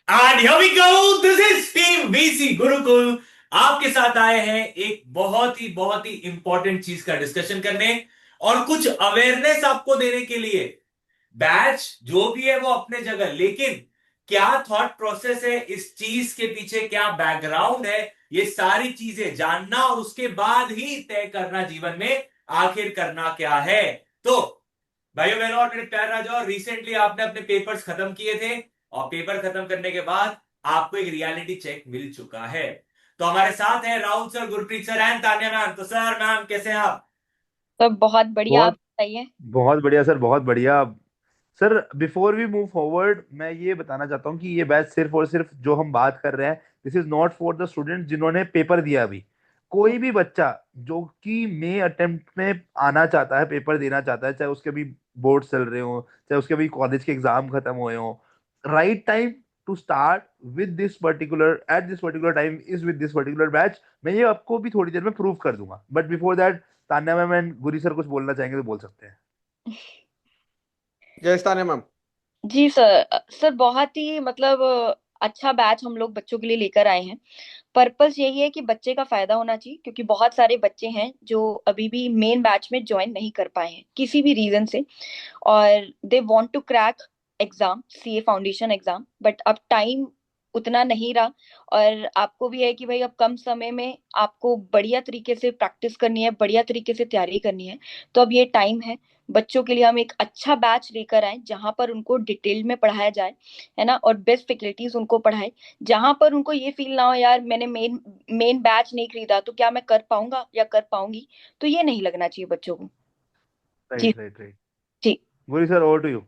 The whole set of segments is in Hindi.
And here we go. This is Team VC Gurukul आपके साथ आए हैं एक बहुत ही इंपॉर्टेंट चीज का डिस्कशन करने और कुछ अवेयरनेस आपको देने के लिए। बैच जो भी है वो अपने जगह, लेकिन क्या थॉट प्रोसेस है इस चीज के पीछे, क्या बैकग्राउंड है, ये सारी चीजें जानना और उसके बाद ही तय करना जीवन में आखिर करना क्या है। तो भाइयों बहनों और मेरे प्यारे राजाओं, रिसेंटली आपने अपने पेपर्स खत्म किए थे और पेपर खत्म करने के बाद आपको एक रियलिटी चेक मिल चुका है। तो हमारे साथ है Rahul sir, Gurpreet sir and Tanya ma'am. तो सर मैम कैसे हैं आप? तो बहुत बढ़िया, आप बहुत बताइए। बहुत बढ़िया सर, बहुत बढ़िया। Sir, before we move forward, मैं ये बताना चाहता हूँ कि ये बैच सिर्फ और सिर्फ जो हम बात कर रहे हैं, this is not for the student जिन्होंने पेपर दिया अभी। कोई भी बच्चा जो कि मई अटेम्प्ट में आना चाहता है, पेपर देना चाहता है, चाहे उसके अभी बोर्ड चल रहे हो, चाहे उसके अभी कॉलेज के एग्जाम खत्म हुए हो, right time to start with this particular at this particular time is with this particular batch. मैं ये आपको भी थोड़ी देर में प्रूव कर दूंगा, but before that Tanya ma'am and Guri sir कुछ बोलना चाहेंगे तो बोल सकते हैं। जय स्थान है मैम। जी सर। सर बहुत ही मतलब अच्छा बैच हम लोग बच्चों के लिए लेकर आए हैं। पर्पस यही है कि बच्चे का फायदा होना चाहिए, क्योंकि बहुत सारे बच्चे हैं जो अभी भी मेन बैच में ज्वाइन नहीं कर पाए हैं किसी भी रीजन से, और they want to crack exam, CA foundation exam, but अब टाइम उतना नहीं रहा। और आपको भी है कि भाई अब कम समय में आपको बढ़िया तरीके से प्रैक्टिस करनी है, बढ़िया तरीके से तैयारी करनी है। तो अब ये टाइम है बच्चों के लिए, हम एक अच्छा बैच लेकर आए जहां पर उनको डिटेल में पढ़ाया जाए, है ना, और बेस्ट फैसिलिटीज उनको पढ़ाए, जहां पर उनको ये फील ना हो यार मैंने मेन मेन बैच नहीं खरीदा तो क्या मैं कर पाऊंगा या कर पाऊंगी। तो ये नहीं लगना चाहिए बच्चों को। जी। Right right right. जी। Guri sir, over to you.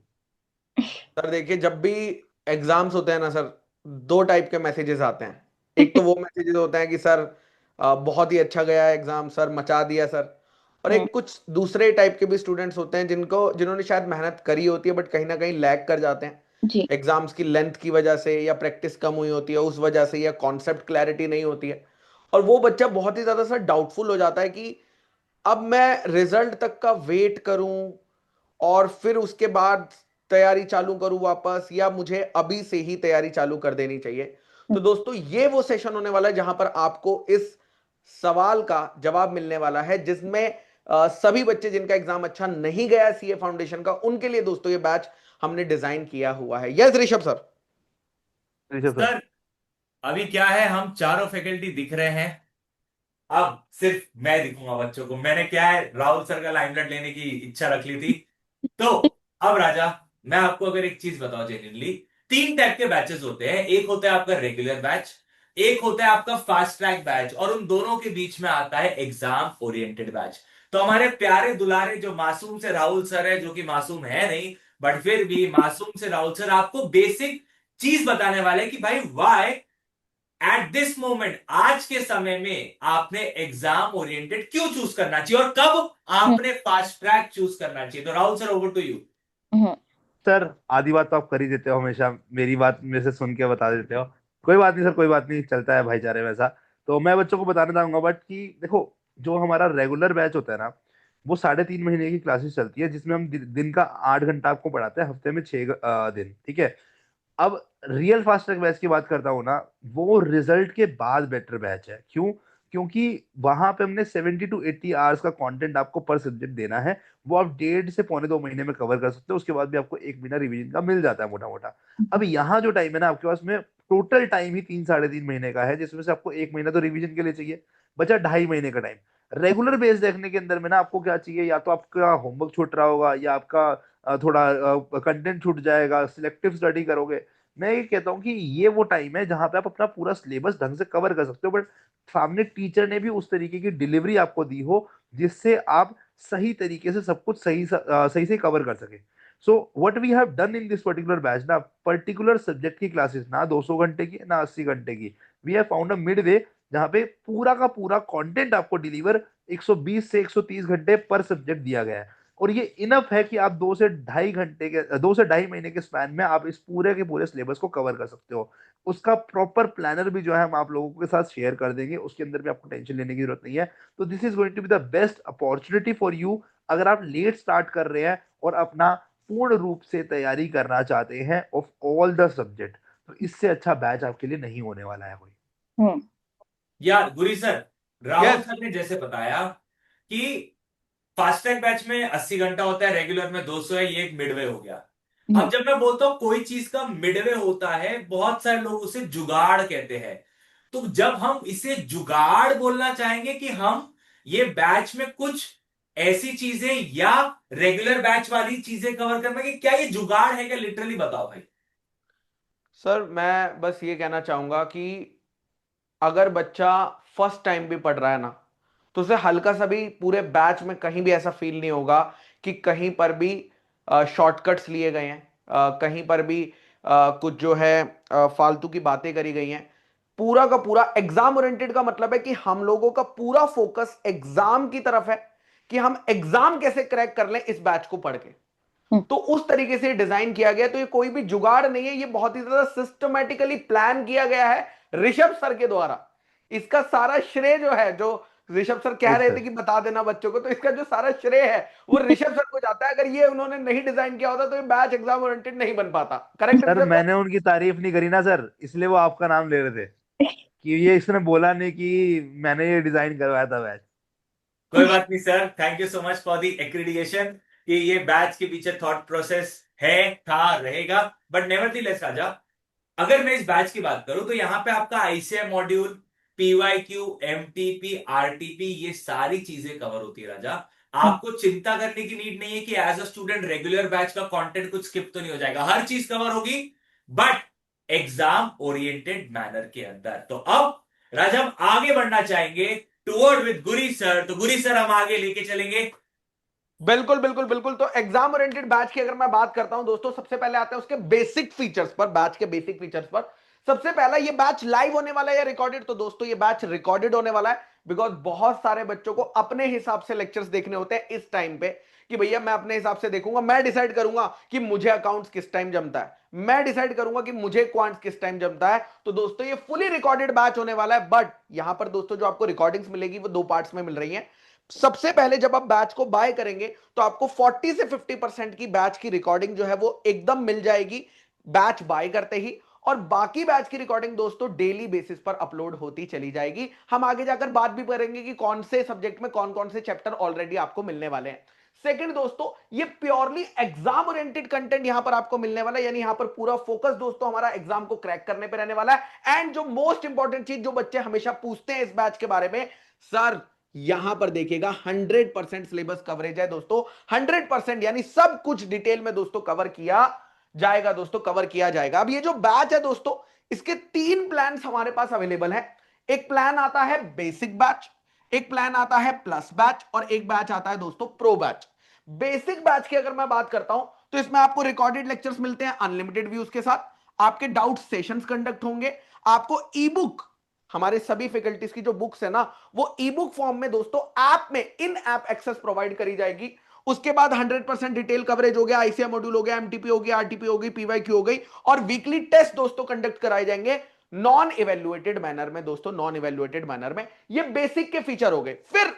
Sir देखिए, जब भी एग्जाम्स होते हैं ना सर, दो टाइप के मैसेजेस आते हैं। एक तो वो मैसेजेस होते हैं कि सर बहुत ही अच्छा गया एग्जाम, सर मचा दिया सर। और हम्म। एक कुछ दूसरे टाइप के भी स्टूडेंट्स होते हैं जिन्होंने शायद मेहनत करी होती है बट कहीं ना कहीं लैग कर जाते हैं जी। एग्जाम्स की लेंथ की वजह से, या प्रैक्टिस कम हुई होती है उस वजह से, या कॉन्सेप्ट क्लैरिटी नहीं होती है। और वो बच्चा बहुत ही ज्यादा सर डाउटफुल हो जाता है कि अब मैं रिजल्ट तक का वेट करूं और फिर उसके बाद तैयारी चालू करूं वापस, या मुझे अभी से ही तैयारी चालू कर देनी चाहिए। तो दोस्तों, ये वो सेशन होने वाला है जहां पर आपको इस सवाल का जवाब मिलने वाला है, जिसमें सभी बच्चे जिनका एग्जाम अच्छा नहीं गया सीए फाउंडेशन का, उनके लिए दोस्तों ये बैच हमने डिजाइन किया हुआ है। Yes Rishabh sir. Rishabh sir. Sir अभी क्या है, हम चारों फैकल्टी दिख रहे हैं। अब सिर्फ मैं दिखूंगा बच्चों को। मैंने क्या है, राहुल सर का लाइमलाइट लेने की इच्छा रख ली थी। तो अब राजा, मैं आपको अगर एक चीज बताऊं जेन्युइनली, तीन टाइप के बैचेस होते हैं। एक होता है आपका रेगुलर बैच, एक होता है आपका फास्ट ट्रैक बैच, और उन दोनों के बीच में आता है एग्जाम ओरिएंटेड बैच। तो हमारे प्यारे दुलारे जो मासूम से राहुल सर है, जो कि मासूम है नहीं बट फिर भी मासूम से राहुल सर आपको बेसिक चीज बताने वाले कि भाई वाई एट दिस मोमेंट, आज के समय में आपने एग्जाम ओरिएंटेड क्यों चूज करना चाहिए और कब हम्म। आपने फास्ट ट्रैक चूज करना चाहिए। तो Rahul sir, over to you. Hmm. Sir, आधी बात तो आप कर ही देते हो, हमेशा मेरी बात मेरे से सुन के बता देते हो। कोई बात नहीं सर, कोई बात नहीं, चलता है भाईचारे में ऐसा। तो मैं बच्चों को बताना चाहूंगा बट कि देखो, जो हमारा रेगुलर बैच होता है ना, वो 3.5 महीने की क्लासेस चलती है, जिसमें हम दिन का 8 घंटा आपको पढ़ाते हैं, हफ्ते में 6 दिन, ठीक है। अब रियल फास्ट ट्रैक बैच की बात करता हूँ ना, वो रिजल्ट के बाद बेटर बैच है। क्यों? क्योंकि वहां पे हमने 70 to 80 आवर्स का कंटेंट आपको पर सब्जेक्ट देना है। वो आप 1.5 से 1.25 महीने में कवर कर सकते हो, उसके बाद भी आपको 1 महीना रिवीजन का मिल जाता है मोटा मोटा। अब यहाँ जो टाइम है ना आपके पास में, टोटल टाइम ही 3 साढ़े 3 महीने का है, जिसमें से आपको 1 महीना तो रिवीजन के लिए चाहिए, बचा 2.5 महीने का टाइम। रेगुलर बेस देखने के अंदर में ना आपको क्या चाहिए, या तो आपका होमवर्क छूट रहा होगा, या आपका थोड़ा कंटेंट छूट जाएगा, सिलेक्टिव स्टडी करोगे। मैं ये कहता हूँ कि ये वो टाइम है जहां पे आप अपना पूरा सिलेबस ढंग से कवर कर सकते हो, बट सामने टीचर ने भी उस तरीके की डिलीवरी आपको दी हो जिससे आप सही तरीके से सब कुछ सही से कवर कर सके। So what we have done in this particular batch ना, पर्टिकुलर सब्जेक्ट की क्लासेस ना 200 घंटे की ना 80 घंटे की, we have found a midway, जहाँ पे पूरा का पूरा कंटेंट आपको डिलीवर 120 से 130 घंटे पर सब्जेक्ट दिया गया है। और ये इनफ है कि आप 2 से ढाई महीने के स्पैन में आप इस पूरे के पूरे सिलेबस को कवर कर सकते हो। उसका प्रॉपर प्लानर भी जो है हम आप लोगों के साथ शेयर कर देंगे, उसके अंदर भी आपको टेंशन लेने की जरूरत नहीं है। तो this is going to be the best opportunity for you, अगर आप लेट स्टार्ट कर रहे हैं और अपना पूर्ण रूप से तैयारी करना चाहते हैं ऑफ ऑल द सब्जेक्ट। तो इससे अच्छा बैच आपके लिए नहीं होने वाला है कोई। हम्म। यार गुरी सर, राहुल यस सर ने जैसे बताया कि फास्टैग बैच में 80 घंटा होता है, रेगुलर में 200 है, ये एक मिडवे हो गया। अब जब मैं बोलता हूं कोई चीज का मिडवे होता है, बहुत सारे लोग उसे जुगाड़ कहते हैं। तो जब हम इसे जुगाड़ बोलना चाहेंगे कि हम ये बैच में कुछ ऐसी चीजें या रेगुलर बैच वाली चीजें कवर करना, कि क्या ये जुगाड़ है क्या? लिटरली बताओ भाई। सर, मैं बस ये कहना चाहूंगा कि अगर बच्चा फर्स्ट टाइम भी पढ़ रहा है ना, तो उसे हल्का सा भी पूरे बैच में कहीं भी ऐसा फील नहीं होगा कि कहीं पर भी शॉर्टकट्स लिए गए हैं, कहीं पर भी कुछ जो है फालतू की बातें करी गई हैं। पूरा का पूरा एग्जाम ओरिएंटेड का मतलब है कि हम लोगों का पूरा फोकस एग्जाम की तरफ है, कि हम एग्जाम कैसे क्रैक कर लें इस बैच को पढ़ के। तो उस तरीके से डिजाइन किया गया। तो ये कोई भी जुगाड़ नहीं है, ये बहुत ही ज्यादा सिस्टमेटिकली प्लान किया गया है ऋषभ सर के द्वारा। इसका सारा श्रेय जो है, जो ऋषभ सर कह राइट रहे थे सर। कि बता देना बच्चों को, तो इसका जो सारा श्रेय है वो ऋषभ सर को जाता है। अगर ये उन्होंने नहीं डिजाइन किया होता तो ये बैच एग्जाम ओरिएंटेड नहीं बन पाता। Correct sir Rishabh sir? मैंने उनकी तारीफ नहीं करी ना सर, इसलिए वो आपका नाम ले रहे थे, कि ये इसने बोला नहीं कि मैंने ये डिजाइन करवाया था बैच। कोई बात नहीं sir, thank you so much for the accreditation कि ये बैच के पीछे थॉट प्रोसेस है, था, रहेगा। बट नेवरदीलेस राजा, अगर मैं इस बैच की बात करूं तो यहां पे आपका ICM module, PYQ, MTP, RTP, ये सारी चीजें कवर होती है राजा। आपको चिंता करने की नीड नहीं है कि as a student regular batch का कंटेंट कुछ स्किप तो नहीं हो जाएगा, हर चीज कवर होगी, बट एग्जाम ओरिएंटेड मैनर के अंदर। तो अब राजा हम आगे बढ़ना चाहेंगे टुवर्ड विद गुरी सर। तो गुरी सर हम आगे लेके चलेंगे। बिल्कुल बिल्कुल बिल्कुल। तो एग्जाम ओरिएंटेड बैच की अगर मैं बात करता हूं दोस्तों, सबसे पहले आते हैं उसके बेसिक फीचर्स पर, बैच के बेसिक फीचर्स पर। सबसे पहला, ये बैच लाइव होने वाला है या रिकॉर्डेड? तो दोस्तों ये बैच रिकॉर्डेड होने वाला है, बिकॉज बहुत सारे बच्चों को अपने हिसाब से लेक्चर्स देखने होते हैं इस टाइम पे, कि भैया मैं अपने हिसाब से देखूंगा, मैं डिसाइड करूंगा कि मुझे अकाउंट्स किस टाइम जमता है, मैं डिसाइड करूंगा कि मुझे क्वांट्स किस टाइम जमता है। तो दोस्तों ये फुली रिकॉर्डेड बैच होने वाला है। बट यहां पर दोस्तों जो आपको रिकॉर्डिंग्स मिलेगी वो दो पार्ट्स में मिल रही है। सबसे पहले जब आप बैच को बाय करेंगे तो आपको 40 से 50% की बैच की रिकॉर्डिंग जो है वो एकदम मिल जाएगी बैच बाय करते ही। और बाकी बैच की रिकॉर्डिंग दोस्तों डेली बेसिस पर अपलोड होती चली जाएगी। हम आगे जाकर बात भी करेंगे कि कौन से सब्जेक्ट में कौन कौन से चैप्टर ऑलरेडी आपको मिलने वाले हैं। सेकंड दोस्तों, ये प्योरली एग्जाम ओरिएंटेड कंटेंट यहां पर आपको मिलने वाला है, यानी यहां पर पूरा फोकस दोस्तों हमारा एग्जाम को क्रैक करने पे रहने वाला है। एंड जो मोस्ट इंपॉर्टेंट चीज जो बच्चे हमेशा पूछते हैं इस बैच के बारे में, सर यहां पर देखिएगा 100% सिलेबस कवरेज है दोस्तों। 100% यानी सब कुछ डिटेल में दोस्तों कवर किया जाएगा, दोस्तों कवर किया जाएगा। अब ये जो बैच है दोस्तों, इसके 3 प्लान हमारे पास अवेलेबल है। एक प्लान आता है बेसिक बैच, एक प्लान आता है प्लस बैच, और एक बैच आता है दोस्तों प्रो बैच। बेसिक बैच की अगर मैं बात करता हूं तो इसमें आपको रिकॉर्डेड लेक्चर्स मिलते हैं अनलिमिटेड व्यूज के साथ, आपके डाउट सेशंस कंडक्ट होंगे, आपको ई बुक, हमारे सभी फैकल्टीज की जो बुक्स है ना वो ई बुक फॉर्म में दोस्तों ऐप में इन ऐप एक्सेस प्रोवाइड करी जाएगी। उसके बाद 100% डिटेल कवरेज हो गया, आईसीएम मॉड्यूल हो गया, एमटीपी हो गया, आरटीपी हो गई, पीवाईक्यू हो गई, और वीकली टेस्ट दोस्तों कंडक्ट कराए जाएंगे नॉन इवेल्युएटेड मैनर में दोस्तों, नॉन इवेल्युएटेड मैनर में। ये बेसिक के फीचर हो गए। फिर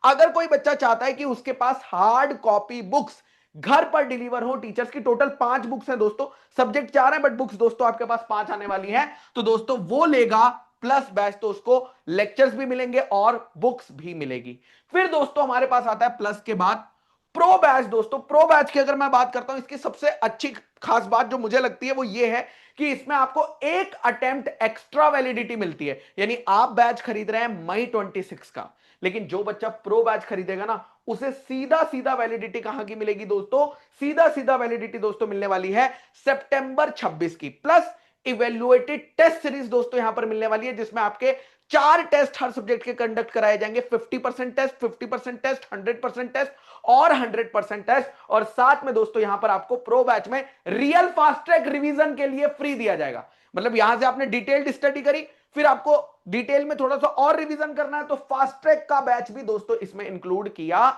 अगर कोई बच्चा चाहता है कि उसके पास हार्ड कॉपी बुक्स घर पर डिलीवर हो टीचर्स की, टोटल 5 बुक्स हैं दोस्तों, सब्जेक्ट 4 है बट बुक्स दोस्तों आपके पास 5 आने वाली हैं, तो दोस्तों वो लेगा प्लस बैच, तो उसको लेक्चर्स भी मिलेंगे और बुक्स भी मिलेगी। फिर दोस्तों हमारे पास आता है प्लस के बाद प्रो बैच। दोस्तों प्रो बैच की अगर मैं बात करता हूं, इसकी सबसे अच्छी खास बात जो मुझे लगती है वो ये है कि इसमें आपको एक अटेम्प्ट एक्स्ट्रा वैलिडिटी मिलती है। यानी आप बैच खरीद रहे हैं मई 26 का, लेकिन जो बच्चा प्रो बैच खरीदेगा ना उसे सीधा सीधा वैलिडिटी कहां की मिलेगी दोस्तों? सीधा सीधा वैलिडिटी दोस्तों मिलने वाली है सितंबर 26 की। प्लस इवेल्युएटेड टेस्ट सीरीज दोस्तों यहां पर मिलने वाली है, जिसमें आपके 4 टेस्ट हर सब्जेक्ट के कंडक्ट कराए जाएंगे, 50% टेस्ट, 50% टेस्ट, 100% टेस्ट और 100% टेस्ट। और साथ में दोस्तों यहां पर आपको प्रो बैच में रियल फास्ट ट्रैक रिवीजन के लिए फ्री दिया जाएगा। मतलब यहां से आपने डिटेल्ड स्टडी करी, फिर आपको डिटेल में थोड़ा सा और रिवीजन करना है, तो फास्ट ट्रैक का बैच भी दोस्तों इसमें इंक्लूड किया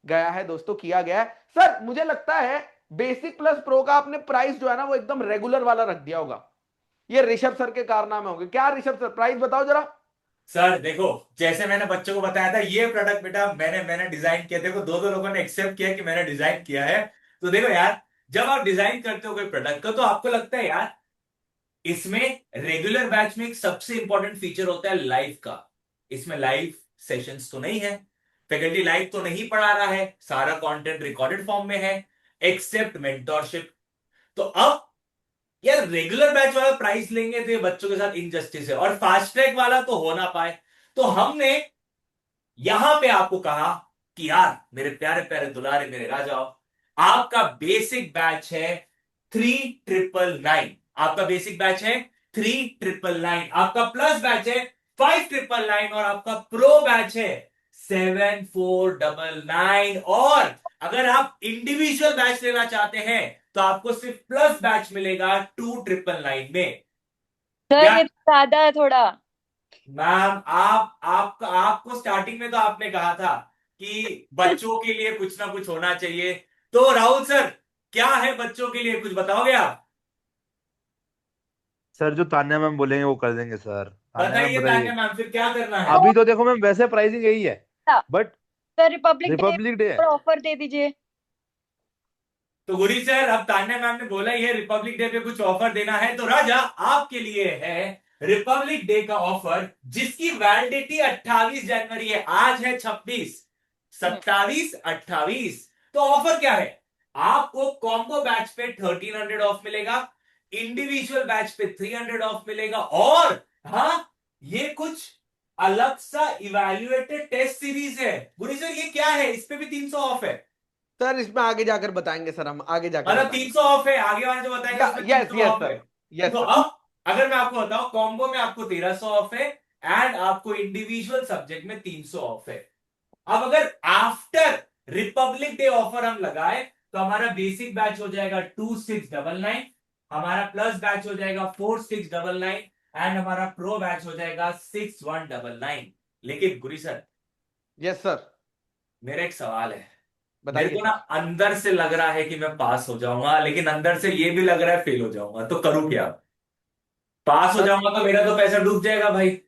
गया है दोस्तों, किया गया है। सर मुझे लगता है बेसिक प्लस प्रो का आपने प्राइस जो है ना वो एकदम रेगुलर वाला रख दिया होगा, ये ऋषभ सर के कारनामे होंगे। क्या ऋषभ सर, प्राइस बताओ जरा। सर देखो, जैसे मैंने बच्चों को बताया था, ये प्रोडक्ट बेटा मैंने मैंने डिजाइन किया। देखो दो दो लोगों ने एक्सेप्ट किया कि मैंने डिजाइन किया है। तो देखो यार, जब आप डिजाइन करते हो कोई प्रोडक्ट का तो आपको लगता है यार इसमें रेगुलर बैच में एक सबसे इंपॉर्टेंट फीचर होता है लाइव का। इसमें लाइव सेशंस तो नहीं है, फैकल्टी लाइव तो नहीं पढ़ा रहा है, सारा कंटेंट रिकॉर्डेड फॉर्म में है, एक्सेप्ट मेंटोरशिप। तो अब यार रेगुलर बैच वाला प्राइस लेंगे तो ये बच्चों के साथ इनजस्टिस है, और फास्ट ट्रैक वाला तो हो ना पाए। तो हमने यहां पे आपको कहा कि यार मेरे प्यारे प्यारे दुलारे मेरे राजाओ, आपका बेसिक बैच है 3999। आपका बेसिक बैच है 3999, आपका प्लस बैच है 5999, और आपका प्रो बैच है 7499। और अगर आप इंडिविजुअल बैच लेना चाहते हैं तो आपको सिर्फ प्लस बैच मिलेगा 2999 में। सर क्या ये तो ज्यादा है थोड़ा। मैम, आपको स्टार्टिंग में तो आपने कहा था कि बच्चों के लिए कुछ ना कुछ होना चाहिए। तो राहुल सर, क्या है बच्चों के लिए, कुछ बताओगे आप? सर जो तान्या मैम बोलेंगे वो कर देंगे सर। तान्या मैम बताइए तान्या बताइए। मैम, फिर क्या करना है? अभी तो देखो मैम वैसे प्राइसिंग यही है, but sir Republic day Republic day है। पर ऑफर दे दीजिए। तो गुरी सर, अब तान्या मैम ने बोला ये रिपब्लिक डे पे कुछ ऑफर देना है, तो राजा आपके लिए है रिपब्लिक डे का ऑफर, जिसकी वैलिडिटी 28 जनवरी है। आज है 26, 27, 28। तो ऑफर क्या है? आपको कॉम्बो बैच पे 1300 ऑफ मिलेगा, इंडिविजुअल बैच पे 300 ऑफ मिलेगा, और हाँ, ये कुछ अलग सा इवैल्यूएटेड टेस्ट सीरीज है। गुरी सर ये क्या है, इस पे भी 300 ऑफ है? सर इसमें आगे जाकर बताएंगे सर, हम आगे जाकर मतलब बताएंगे। 300 ऑफ है, आगे वाले जो बताएंगे उसमें यस 300 यस ऑफ है। सर, यस तो सर। अब अगर मैं आपको बताऊं, कॉम्बो में आपको 1300 ऑफ है, एंड आपको इंडिविजुअल सब्जेक्ट में 300 ऑफ है। अब अगर आफ्टर रिपब्लिक डे ऑफर हम लगाए तो हमारा बेसिक बैच हो जाएगा 2699, हमारा प्लस बैच हो जाएगा 4699, एंड हमारा प्रो बैच हो जाएगा 6199। लेकिन गुरी सर, यस सर, मेरा एक सवाल है। मेरे बताइए को ना सर। अंदर से लग रहा है कि मैं पास हो जाऊंगा, लेकिन अंदर से ये भी लग रहा है फेल हो जाऊंगा, तो करूं क्या? पास हो सर जाऊंगा तो मेरा तो पैसा डूब जाएगा भाई।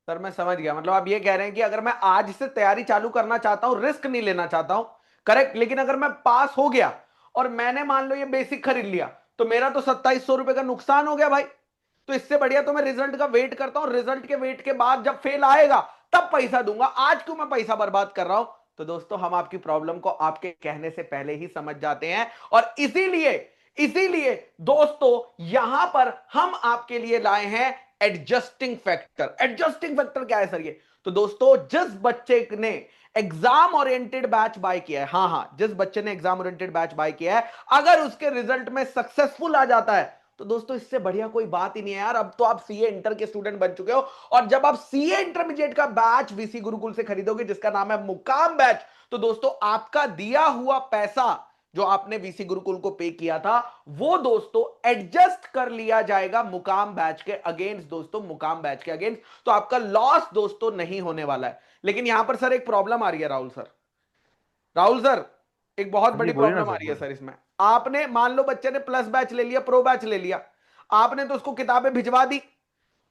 सर मैं समझ गया, मतलब आप ये कह रहे हैं कि अगर मैं आज से तैयारी चालू करना चाहता हूं, रिस्क नहीं लेना चाहता हूं, करेक्ट, लेकिन अगर मैं पास हो गया और मैंने मान लो ये बेसिक खरीद लिया, तो मेरा तो 2700 रुपए का नुकसान हो गया भाई। तो इससे बढ़िया तो मैं रिजल्ट का वेट करता हूं, रिजल्ट के वेट के बाद जब फेल आएगा तब पैसा दूंगा, आज क्यों मैं पैसा बर्बाद कर रहा हूं। तो दोस्तों हम आपकी प्रॉब्लम को आपके कहने से पहले ही समझ जाते हैं, और इसीलिए इसीलिए दोस्तों यहां पर हम आपके लिए लाए हैं एडजस्टिंग फैक्टर। एडजस्टिंग फैक्टर क्या है सर ये? तो दोस्तों जिस बच्चे ने एग्जाम ओरिएंटेड बैच बाय किया है, हाँ हाँ, जिस बच्चे ने एग्जाम ओरिएंटेड बैच बाय किया है, अगर उसके रिजल्ट में सक्सेसफुल आ जाता है, तो दोस्तों इससे बढ़िया कोई बात ही नहीं है यार। अब तो आप सीए इंटर के स्टूडेंट बन चुके हो, और जब आप सीए इंटरमीडिएट का बैच वीसी गुरुकुल से खरीदोगे जिसका नाम है मुकाम बैच, तो दोस्तों आपका दिया हुआ पैसा जो आपने वीसी गुरुकुल को पे किया था, वो दोस्तों एडजस्ट कर लिया जाएगा मुकाम बैच के अगेंस्ट। दोस्तों मुकाम बैच के अगेंस्ट, तो आपका लॉस दोस्तों नहीं होने वाला है। लेकिन यहां पर सर एक प्रॉब्लम आ रही है राहुल सर। राहुल सर एक बहुत हाँ जी बड़ी बोलिए ना प्रॉब्लम आ सर, रही है बोलिए। सर इसमें। आपने मान लो बच्चे ने प्लस बैच ले लिया, प्रो बैच ले लिया, आपने तो उसको किताबें भिजवा दी,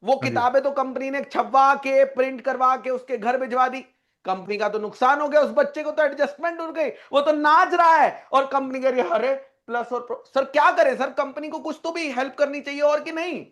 वो हाँ जी। किताबें तो कंपनी ने छपवा के प्रिंट करवा के उसके घर भिजवा दी। कंपनी का तो नुकसान हो गया, उस बच्चे को तो एडजस्टमेंट हो गई, वो तो नाच रहा है, और कंपनी कह रही है अरे प्लस और प्रो। सर क्या करे सर, कंपनी को कुछ तो भी हेल्प करनी चाहिए और कि नहीं?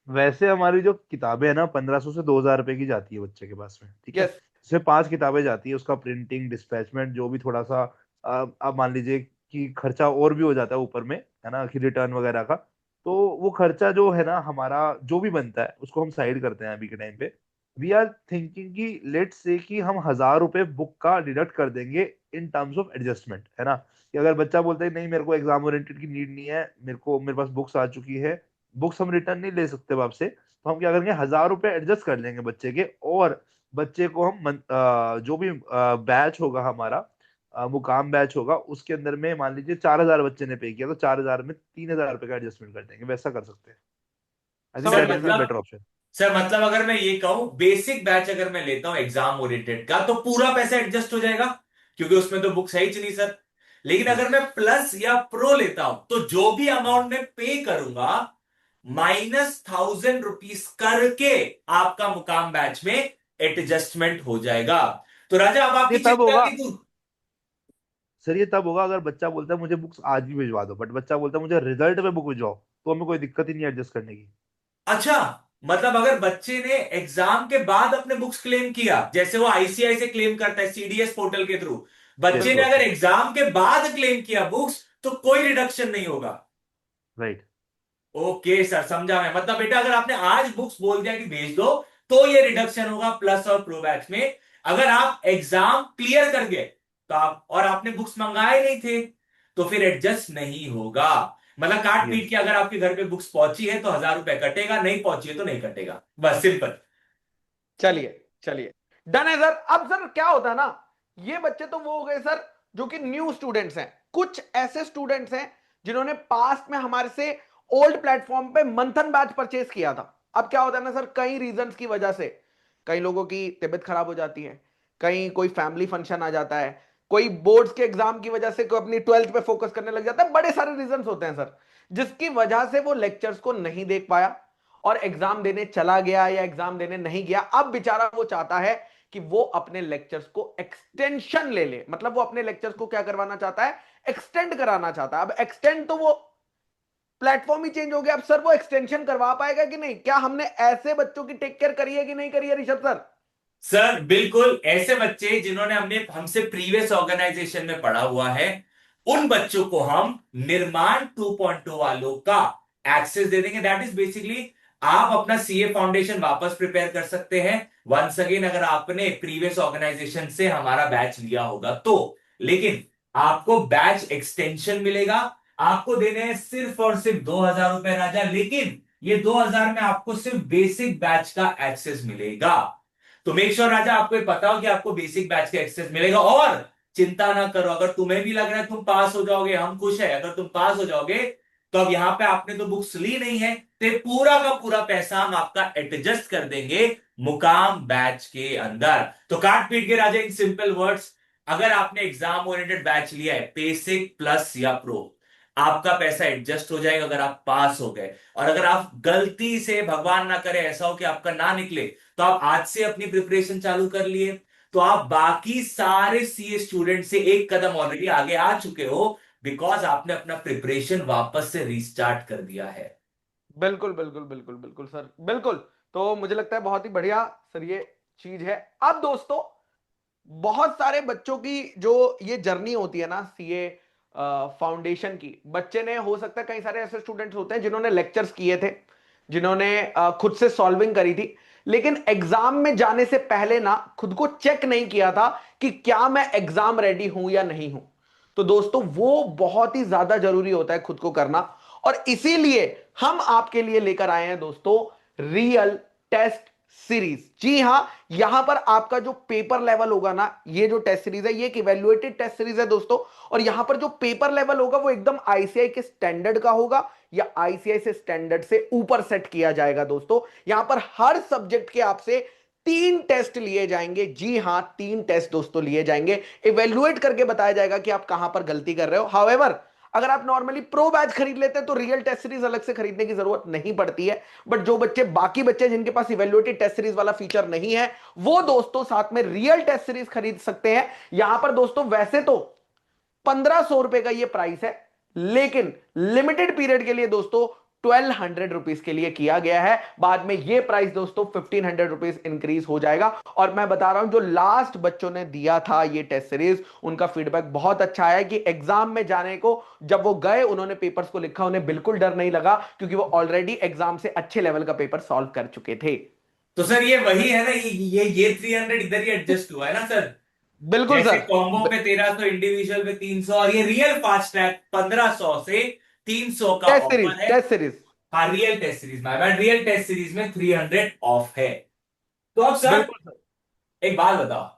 वैसे हमारी जो किताबें है ना 1500 से 2000 रुपए की जाती है बच्चे के पास में, ठीक है। यस। इसमें 5 किताबें जाती है, उसका प्रिंटिंग डिस्पैचमेंट जो भी थोड़ा सा आप मान लीजिए कि खर्चा और भी हो जाता है ऊपर में, है ना, कि रिटर्न वगैरह का। तो वो खर्चा जो है ना हमारा जो भी बनता है उसको हम साइड करते हैं अभी के टाइम पे। वी आर थिंकिंग कि लेट्स से कि हम 1000 रुपए बुक का डिडक्ट कर देंगे इन टर्म्स ऑफ एडजस्टमेंट, है ना। कि अगर बच्चा बोलता है नहीं मेरे को एग्जाम ओरिएंटेड की नीड नहीं है, मेरे पास बुक्स आ चुकी है, बुक्स हम रिटर्न नहीं ले सकते वापस से, तो हम क्या करेंगे 1000 रुपए एडजस्ट कर लेंगे बच्चे के, और बच्चे को हम जो भी बैच होगा हमारा, मुकाम बैच होगा, उसके अंदर में मान लीजिए 4000 बच्चे ने पे किया तो 4000 में 3000 रुपए का एडजस्टमेंट कर देंगे, वैसा कर सकते हैं। आई थिंक समझ सर दैट गया will be a sir. Better option. अगर मैं ये कहूं, बेसिक बैच अगर मैं लेता हूं एग्जाम ओरिएंटेड का, तो पूरा पैसा एडजस्ट हो जाएगा, क्योंकि उसमें तो बुक्स है ही नहीं सर। लेकिन जी। अगर मैं प्लस या प्रो लेता हूं, तो जो भी अमाउंट मैं पे करूंगा -1000 रुपीज करके आपका मुकाम बैच में एडजस्टमेंट हो जाएगा। तो राजा, अब ये आपकी तब चिंता होगा की दूर। सर, ये तब होगा अगर बच्चा बोलता है मुझे बुक्स आज भी भिजवा दो, बट बच्चा बोलता है मुझे रिजल्ट पे बुक भिजवाओ, तो हमें कोई दिक्कत ही नहीं एडजस्ट करने की। अच्छा, मतलब अगर बच्चे ने एग्जाम के बाद अपने बुक्स क्लेम किया, जैसे वो आईसीआई से क्लेम करता है सीडीएस पोर्टल के थ्रू, यस बच्चे ने बॉस। अगर एग्जाम के बाद क्लेम किया बुक्स, तो कोई रिडक्शन नहीं होगा। राइट। ओके सर, समझा मैं। मतलब बेटा अगर आपने आज बुक्स बोल दिया कि भेज दो, तो ये रिडक्शन होगा प्लस और प्रो बैच में। अगर आप एग्जाम क्लियर कर गए तो आप, और आपने बुक्स मंगाए नहीं थे, तो फिर एडजस्ट नहीं होगा। मतलब काट पीट यस। के अगर आपके घर पे बुक्स पहुंची है तो 1,000 रुपए कटेगा, नहीं पहुंची है तो नहीं कटेगा, बस सिंपल। चलिए चलिए, डन है सर। अब सर क्या होता है ना, ये बच्चे तो वो हो गए सर जो कि न्यू स्टूडेंट्स हैं। कुछ ऐसे स्टूडेंट्स हैं जिन्होंने पास्ट में हमारे से ओल्ड प्लेटफॉर्म पे मंथन बैच परचेज किया था। अब क्या होता है ना सर, कई रीजंस की वजह से कई लोगों की तबीयत खराब हो जाती है, कहीं कोई फैमिली फंक्शन आ जाता है, कोई बोर्ड्स के एग्जाम की वजह से कोई अपनी 12th पे फोकस करने लग जाता है, बड़े सारे रीजंस होते हैं सर, जिसकी वजह से वो लेक्चर्स को नहीं देख पाया और एग्जाम देने चला गया या एग्जाम देने नहीं गया। अब बेचारा वो चाहता है कि वो अपने लेक्चर्स को एक्सटेंशन ले ले, मतलब वो अपने लेक्चर्स को क्या करवाना चाहता है, एक्सटेंड कराना चाहता है। अब एक्सटेंड तो वो प्लेटफॉर्म ही चेंज हो गया, अब सर वो एक्सटेंशन करवा पाएगा कि नहीं? क्या हमने ऐसे बच्चों की टेक केयर करी है कि नहीं करी है ऋषभ सर? सर बिल्कुल, ऐसे बच्चे जिन्होंने हमसे प्रीवियस ऑर्गेनाइजेशन में पढ़ा हुआ है, उन बच्चों को हम निर्माण 2.0 वालों का एक्सेस दे देंगे। दैट इज बेसिकली आप अपना सीए फाउंडेशन वापस प्रिपेयर कर सकते हैं वंस अगेन, अगर आपने प्रीवियस ऑर्गेनाइजेशन से हमारा बैच लिया होगा तो। लेकिन आपको बैच एक्सटेंशन मिलेगा। आपको देने हैं सिर्फ और सिर्फ 2,000 रुपए राजा, लेकिन ये 2,000 में आपको सिर्फ बेसिक बैच का एक्सेस मिलेगा। तो मेक श्योर राजा आपको ये पता हो कि आपको बेसिक बैच का एक्सेस मिलेगा। और चिंता ना करो, अगर तुम्हें भी लग रहा है तुम पास हो जाओगे, हम खुश है अगर तुम पास हो जाओगे, तो अब यहां पे आपने तो बुक्स ली नहीं है, तो ये पूरा का पूरा पैसा हम आपका एडजस्ट कर देंगे मुकाम बैच के अंदर। तो काट पीट के राजा इन सिंपल वर्ड्स, अगर आपने एग्जाम ओरिएंटेड बैच लिया है बेसिक प्लस या प्रो, आपका पैसा एडजस्ट हो जाएगा अगर आप पास हो गए। और अगर आप गलती से, भगवान ना करे ऐसा हो कि आपका ना निकले, तो आप आज से अपनी प्रिपरेशन चालू कर लिए, तो आप बाकी सारे सीए स्टूडेंट से एक कदम ऑलरेडी आगे आ चुके हो, बिकॉज आपने अपना प्रिपरेशन वापस से रीस्टार्ट कर दिया है। बिल्कुल बिल्कुल बिल्कुल बिल्कुल सर, बिल्कुल। तो मुझे लगता है बहुत ही बढ़िया सर ये चीज है। अब दोस्तों, बहुत सारे बच्चों की जो ये जर्नी होती है ना सीए फाउंडेशन की, बच्चे ने, हो सकता है कई सारे ऐसे स्टूडेंट्स होते हैं जिन्होंने लेक्चर्स किए थे, जिन्होंने खुद से सॉल्विंग करी थी, लेकिन एग्जाम में जाने से पहले ना खुद को चेक नहीं किया था कि क्या मैं एग्जाम रेडी हूं या नहीं हूं। तो दोस्तों वो बहुत ही ज्यादा जरूरी होता है खुद को करना, और इसीलिए हम आपके लिए लेकर आए हैं दोस्तों रियल टेस्ट सीरीज। जी हां, यहां पर आपका जो पेपर लेवल होगा ना, ये जो टेस्ट सीरीज है ये एक इवेल्युएटेड टेस्ट सीरीज है दोस्तों, और यहां पर जो पेपर लेवल होगा वो एकदम आईसीआई के स्टैंडर्ड का होगा, या आईसीआई से स्टैंडर्ड से ऊपर सेट किया जाएगा दोस्तों। यहां पर हर सब्जेक्ट के आपसे 3 टेस्ट लिए जाएंगे। जी हां, 3 टेस्ट दोस्तों लिए जाएंगे, इवेल्युएट करके बताया जाएगा कि आप कहां पर गलती कर रहे हो। हाउएवर, अगर आप नॉर्मली प्रो बैच खरीद लेते हैं तो रियल टेस्ट सीरीज अलग से खरीदने की जरूरत नहीं पड़ती है। बट जो बच्चे, बाकी बच्चे जिनके पास इवेल्युएटेड टेस्ट सीरीज वाला फीचर नहीं है, वो दोस्तों साथ में रियल टेस्ट सीरीज खरीद सकते हैं। यहां पर दोस्तों वैसे तो 1,500 रुपए का ये प्राइस है, लेकिन लिमिटेड पीरियड के लिए दोस्तों 1,200 रुपीज के लिए किया गया है। बाद में ये प्राइस दोस्तों 1,500 रुपीज इंक्रीज हो जाएगा। और मैं बता रहा हूं, जो लास्ट बच्चों ने दिया था ये टेस्ट सीरीज, उनका फीडबैक बहुत अच्छा आया कि एग्जाम में जाने को जब वो गए, उन्होंने पेपर्स को लिखा, उन्हें बिल्कुल डर नहीं लगा, क्योंकि वो ऑलरेडी एग्जाम से अच्छे लेवल का पेपर सॉल्व कर चुके थे। तो सर ये वही है ना, ये 300 इधर ही एडजस्ट हुआ है ना सर? बिल्कुल जैसे सर। कॉम्बो पे 1,300, इंडिविजुअल पे 300, और ये रियल फास्ट ट्रैक 1,500 से 300 का टेस्ट सीरीज, ऑफर है। Test series. हाँ, real test series, my bad, real test series में 300 ऑफ है। तो अब सर बिल्कुल सर। एक बात बताओ,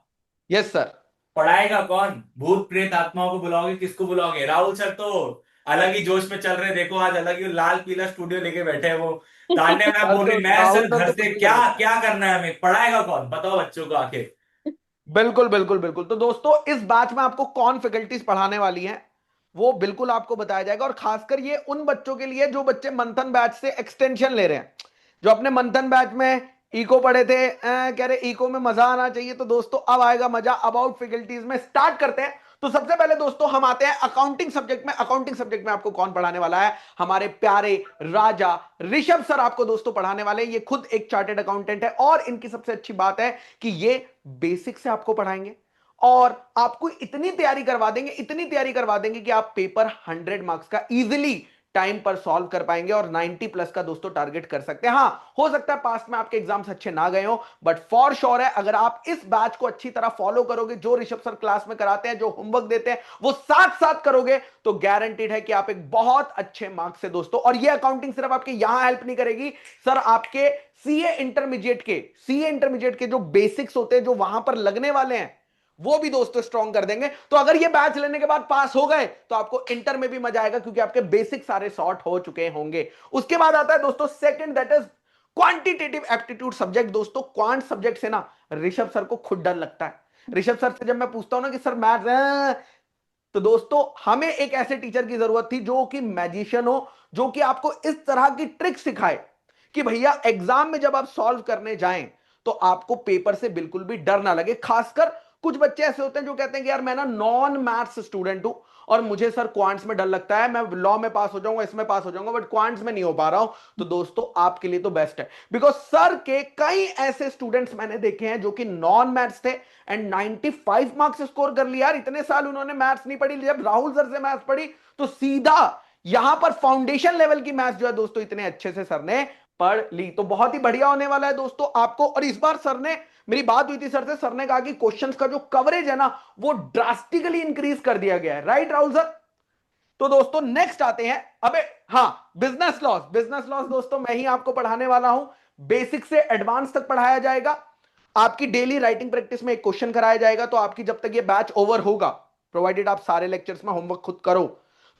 यस सर। पढ़ाएगा कौन? भूत प्रेत आत्माओं को बुलाओगे, किसको बुलाओगे? राहुल सर तो अलग ही जोश में चल रहे हैं, देखो आज अलग ही लाल पीला स्टूडियो लेके बैठे हैं वो। तान्या मैम बोल रही, मैं राहुल सर सर घर तो से कुछ भी क्या कर सकते क्या करना है हमें? पढ़ाएगा कौन? बताओ बच्चों को आखिर। हैं। बिल्कुल बिल्कुल बिल्कुल। तो दोस्तों इस बैच में आपको कौन फैकल्टीज पढ़ाने वाली हैं वो बिल्कुल आपको बताया जाएगा, और खासकर ये उन बच्चों के लिए जो बच्चे मंथन बैच से एक्सटेंशन ले रहे हैं, जो अपने मंथन बैच में इको पढ़े थे, कह रहे इको में मजा आना चाहिए, तो दोस्तों अब आएगा मजा। अबाउट फैकल्टीज में स्टार्ट करते हैं। तो सबसे पहले दोस्तों हम आते हैं अकाउंटिंग सब्जेक्ट में। अकाउंटिंग सब्जेक्ट में आपको कौन पढ़ाने वाला है? हमारे प्यारे राजा ऋषभ सर आपको दोस्तों पढ़ाने वाले हैं। ये खुद एक चार्टेड अकाउंटेंट है और इनकी सबसे अच्छी बात है कि ये बेसिक से आपको पढ़ाएंगे और आपको इतनी तैयारी करवा देंगे, इतनी तैयारी करवा देंगे कि आप पेपर 100 मार्क्स का इजीली टाइम पर सॉल्व कर पाएंगे और 90 प्लस का दोस्तों टारगेट कर सकते हैं। हां, हो सकता है पास्ट में आपके एग्जाम्स अच्छे ना गए हो, बट फॉर श्योर है अगर आप इस बैच को अच्छी तरह फॉलो करोगे, जो ऋषभ सर क्लास में कराते हैं, जो होमवर्क देते हैं, वो साथ साथ करोगे, तो गारंटीड है कि आप एक बहुत अच्छे मार्क्स से दोस्तों। और ये अकाउंटिंग सिर्फ आपके यहां हेल्प नहीं करेगी सर, आपके सीए इंटरमीडिएट के जो बेसिक्स होते हैं, जो वहां पर लगने वाले हैं, वो भी दोस्तों स्ट्रॉन्ग कर देंगे। तो अगर ये बैच लेने के बाद पास हो गए तो आपको इंटर में भी मजा आएगा, क्योंकि आपके बेसिक सारे सॉर्ट हो चुके होंगे। उसके बाद आता है दोस्तों second, that is quantitative aptitude subject. दोस्तों क्वांट सब्जेक्ट से ना ऋषभ सर को खुद डर लगता है। ऋषभ सर से जब मैं पूछता हूं ना कि सर मैथ्स, तो दोस्तों हमें एक ऐसे टीचर की जरूरत थी जो कि मैजिशियन हो, जो कि आपको इस तरह की ट्रिक सिखाए कि भैया एग्जाम में जब आप सॉल्व करने जाएं तो आपको पेपर से बिल्कुल भी डर ना लगे। खासकर कुछ बच्चे ऐसे होते हैं जो कहते हैं कि यार मैं ना नॉन मैथ्स स्टूडेंट हूं और मुझे सर क्वांट्स में डर लगता है, मैं लॉ में पास हो जाऊंगा, इसमें पास हो जाऊंगा, बट क्वांट्स में नहीं हो पा रहा हूं। तो दोस्तों आपके लिए तो बेस्ट है, बिकॉज सर के कई ऐसे स्टूडेंट्स मैंने देखे हैं जो कि नॉन मैथ्स थे एंड 95 मार्क्स स्कोर कर लिया। यार इतने साल उन्होंने मैथ्स नहीं पढ़ी, जब राहुल सर से मैथ्स पढ़ी तो सीधा यहां पर फाउंडेशन लेवल की मैथ्स जो है दोस्तों इतने अच्छे से सर ने पढ़ ली। तो बहुत ही बढ़िया होने वाला है दोस्तों आपको। और इस बार सर ने, मेरी बात हुई थी सर से, सर ने कहा कि क्वेश्चंस का जो कवरेज है ना वो ड्रास्टिकली इंक्रीज कर दिया गया है। Right Rahul sir? तो दोस्तों नेक्स्ट आते हैं, अबे हाँ, बिजनेस लॉस। बिजनेस लॉस दोस्तों मैं ही आपको पढ़ाने वाला हूं। बेसिक से एडवांस तक पढ़ाया जाएगा। आपकी डेली राइटिंग प्रैक्टिस में एक क्वेश्चन कराया जाएगा। तो आपकी जब तक ये बैच ओवर होगा, प्रोवाइडेड आप सारे लेक्चर्स में होमवर्क खुद करो,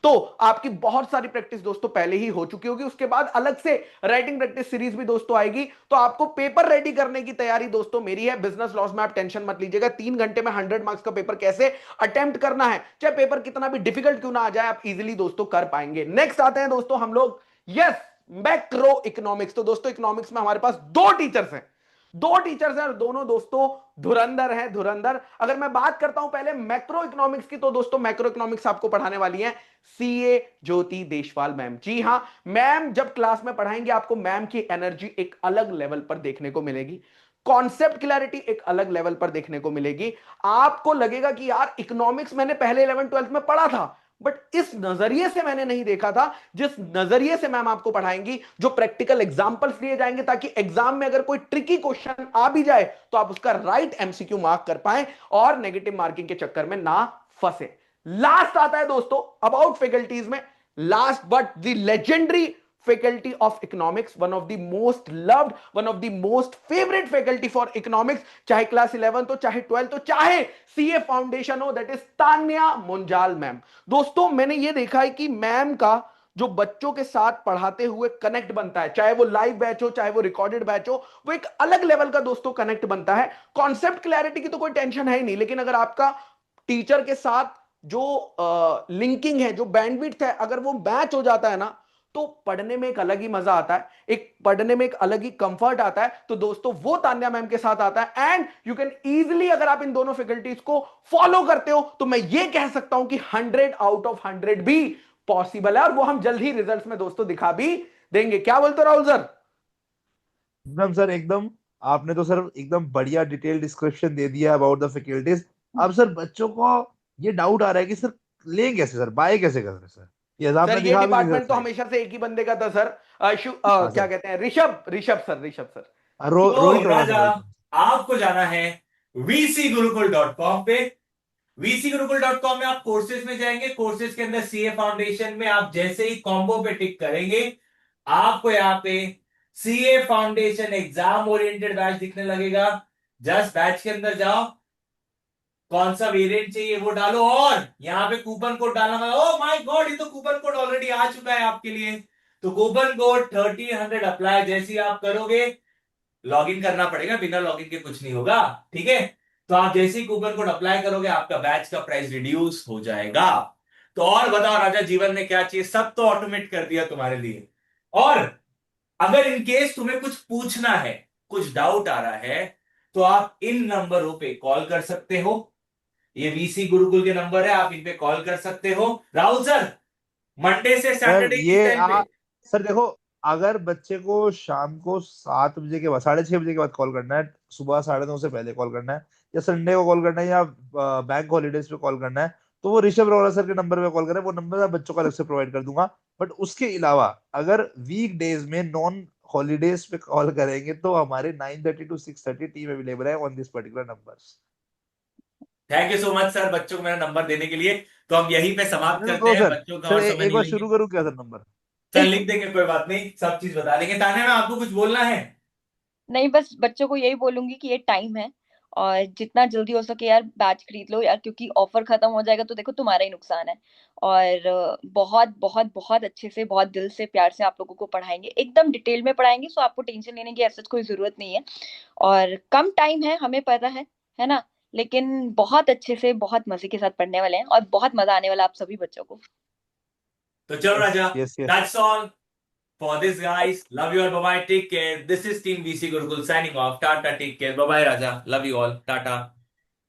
तो आपकी बहुत सारी प्रैक्टिस दोस्तों पहले ही हो चुकी होगी। उसके बाद अलग से राइटिंग प्रैक्टिस सीरीज भी दोस्तों आएगी। तो आपको पेपर रेडी करने की तैयारी दोस्तों मेरी है। बिजनेस लॉस में आप टेंशन मत लीजिएगा, 3 घंटे में 100 मार्क्स का पेपर कैसे अटेम्प्ट करना है, चाहे पेपर कितना भी डिफिकल्ट क्यों ना आ जाए, आप इजीली दोस्तों कर पाएंगे। नेक्स्ट आते हैं दोस्तों हम लोग, यस, मैक्रो इकोनॉमिक्स। तो दोस्तों इकोनॉमिक्स में हमारे पास दो टीचर्स हैं, और दोनों दोस्तों धुरंधर हैं, धुरंधर। अगर मैं बात करता हूं पहले मैक्रो इकोनॉमिक्स की, तो दोस्तों मैक्रो इकोनॉमिक्स आपको पढ़ाने वाली हैं सीए ज्योति देशवाल मैम। जी हां, मैम जब क्लास में पढ़ाएंगे आपको मैम की एनर्जी एक अलग लेवल पर देखने को मिलेगी, कॉन्सेप्ट क्लैरिटी एक अलग लेवल पर देखने को मिलेगी। आपको लगेगा कि यार इकोनॉमिक्स मैंने पहले 11th 12th में पढ़ा था, बट इस नजरिए से मैंने नहीं देखा था जिस नजरिए से मैम आपको पढ़ाएंगी, जो प्रैक्टिकल एग्जांपल्स लिए जाएंगे, ताकि एग्जाम में अगर कोई ट्रिकी क्वेश्चन आ भी जाए तो आप उसका राइट एमसीक्यू मार्क कर पाए और नेगेटिव मार्किंग के चक्कर में ना फंसे। लास्ट आता है दोस्तों अबाउट फैकल्टीज में, last but the legendary faculty of economics, one of the most loved, one of the most favorite faculty for economics, चाहे क्लास 11 हो, चाहे 12 हो, चाहे सीए फाउंडेशन हो, that is Tanya Munjal ma'am. दोस्तों मैंने ये देखा है कि मैम का जो बच्चों के साथ पढ़ाते हुए कनेक्ट बनता है, चाहे वो लाइव बैच हो, चाहे वो रिकॉर्डेड बैच हो, वो एक अलग लेवल का दोस्तों कनेक्ट बनता है। कॉन्सेप्ट क्लैरिटी की तो कोई टेंशन है ही नहीं, लेकिन अगर आपका टीचर के साथ जो लिंकिंग है, जो बैंडविड्थ है, अगर वो मैच हो जाता है ना, तो पढ़ने में एक अलग ही मजा आता है, एक पढ़ने में एक अलग ही कंफर्ट आता है। तो दोस्तों वो तान्या मैम के साथ आता है एंड यू कैन इजीली, अगर आप इन दोनों फैकल्टीज को फॉलो करते हो, तो मैं ये कह सकता हूं कि 100 आउट ऑफ 100 भी पॉसिबल है, और वो हम जल्द ही रिजल्ट्स में दोस्तों दिखा भी देंगे। क्या बोलते हो राहुल सर? एकदम सर, एकदम। आपने तो सर एकदम बढ़िया डिटेल डिस्क्रिप्शन दे दिया अबाउट द फैकल्टीज। अब सर बच्चों को ये डाउट आ रहा है कि सर लें कैसे, सर बाय कैसे कर रहे हैं सर? ये सर आपने ये दिखा भी नहीं डिपार्टमेंट तो सर। हमेशा से एक ही बंदे का था सर, हाँ क्या सर। कहते हैं, ऋषभ, ऋषभ सर। रोहित तो होगा सर, राजा, रोहित। आपको जाना है vcgurukul.com पे। vcgurukul.com में आप कोर्सेज में जाएंगे, कोर्सेज के अंदर सीए फाउंडेशन में आप जैसे ही कॉम्बो पे टिक करेंगे, आपको यहाँ पे CA foundation exam oriented batch दिखने लगेगा। जस्ट बैच के अंदर जाओ, कौन सा वेरिएंट चाहिए वो डालो, और यहाँ पे कूपन कोड डालना। ओ माय गॉड, ये तो कूपन कोड ऑलरेडी आ चुका है आपके लिए। तो कूपन कोड 1300 अप्लाई जैसे ही आप करोगे, लॉगिन करना पड़ेगा, बिना लॉगिन के कुछ नहीं होगा, ठीक है? तो आप जैसे ही कूपन कोड अप्लाई करोगे, आपका बैच का प्राइस रिड्यूस हो जाएगा। तो और बताओ राजा, जीवन में क्या चाहिए? सब तो ऑटोमेट कर दिया तुम्हारे लिए। और अगर इन केस तुम्हें कुछ पूछना है, कुछ डाउट आ रहा है, तो आप इन नंबरों पे कॉल कर सकते हो, ये वीसी गुरुकुल के नंबर है, आप इन पे कॉल कर सकते हो। राहुल सर, मंडे से सर सैटरडे किस ये टाइम पे? सर देखो, अगर बच्चे को शाम को 7 बजे के बाद, 6:30 बजे के बाद कॉल करना है, सुबह 9:30 से पहले कॉल करना है, या संडे को कॉल करना है, या बैंक हॉलीडेज पे कॉल करना है, तो वो ऋषभ रोहरा सर के नंबर पे कॉल करें। वो नंबर मैं बच्चों को अलग से प्रोवाइड कर दूंगा। बट उसके अलावा अगर वीक डेज में नॉन हॉलीडेज पे कॉल करेंगे तो हमारे 9:30 to 6:30 टीम अवेलेबल है on this particular numbers. Thank you so much sir बच्चों को मेरा नंबर देने के लिए। तो हम यहीं पे समाप्त करते तो हैं, सर, बच्चों का सर और समय एक नहीं बार लेंगे। शुरू करूँ क्या सर नंबर? सर लिख देंगे, कोई बात नहीं, सब चीज बता देंगे। तान्या मैम, आपको कुछ बोलना है? नहीं, बस बच्चों को यही बोलूंगी कि ये टाइम है, और जितना जल्दी हो सके यार बैच खरीद लो यार, क्योंकि ऑफर खत्म हो जाएगा तो देखो तुम्हारा ही नुकसान है। और बहुत बहुत बहुत अच्छे से, बहुत दिल से, प्यार से आप लोगों को पढ़ाएंगे, एकदम डिटेल में पढ़ाएंगे, सो आपको टेंशन लेने की ऐसा कोई जरूरत नहीं है। और कम टाइम है, हमें पता है ना, लेकिन बहुत अच्छे से, बहुत मजे के साथ पढ़ने वाले हैं, और बहुत मजा आने वाला आप सभी बच्चों को। तो चलो yes Raja, yes yes. That's all for this guys. Love you all. Bye bye. Take care. This is Team VC Gurukul signing off. Tata. Take care. Bye bye Raja. Love you all. Tata.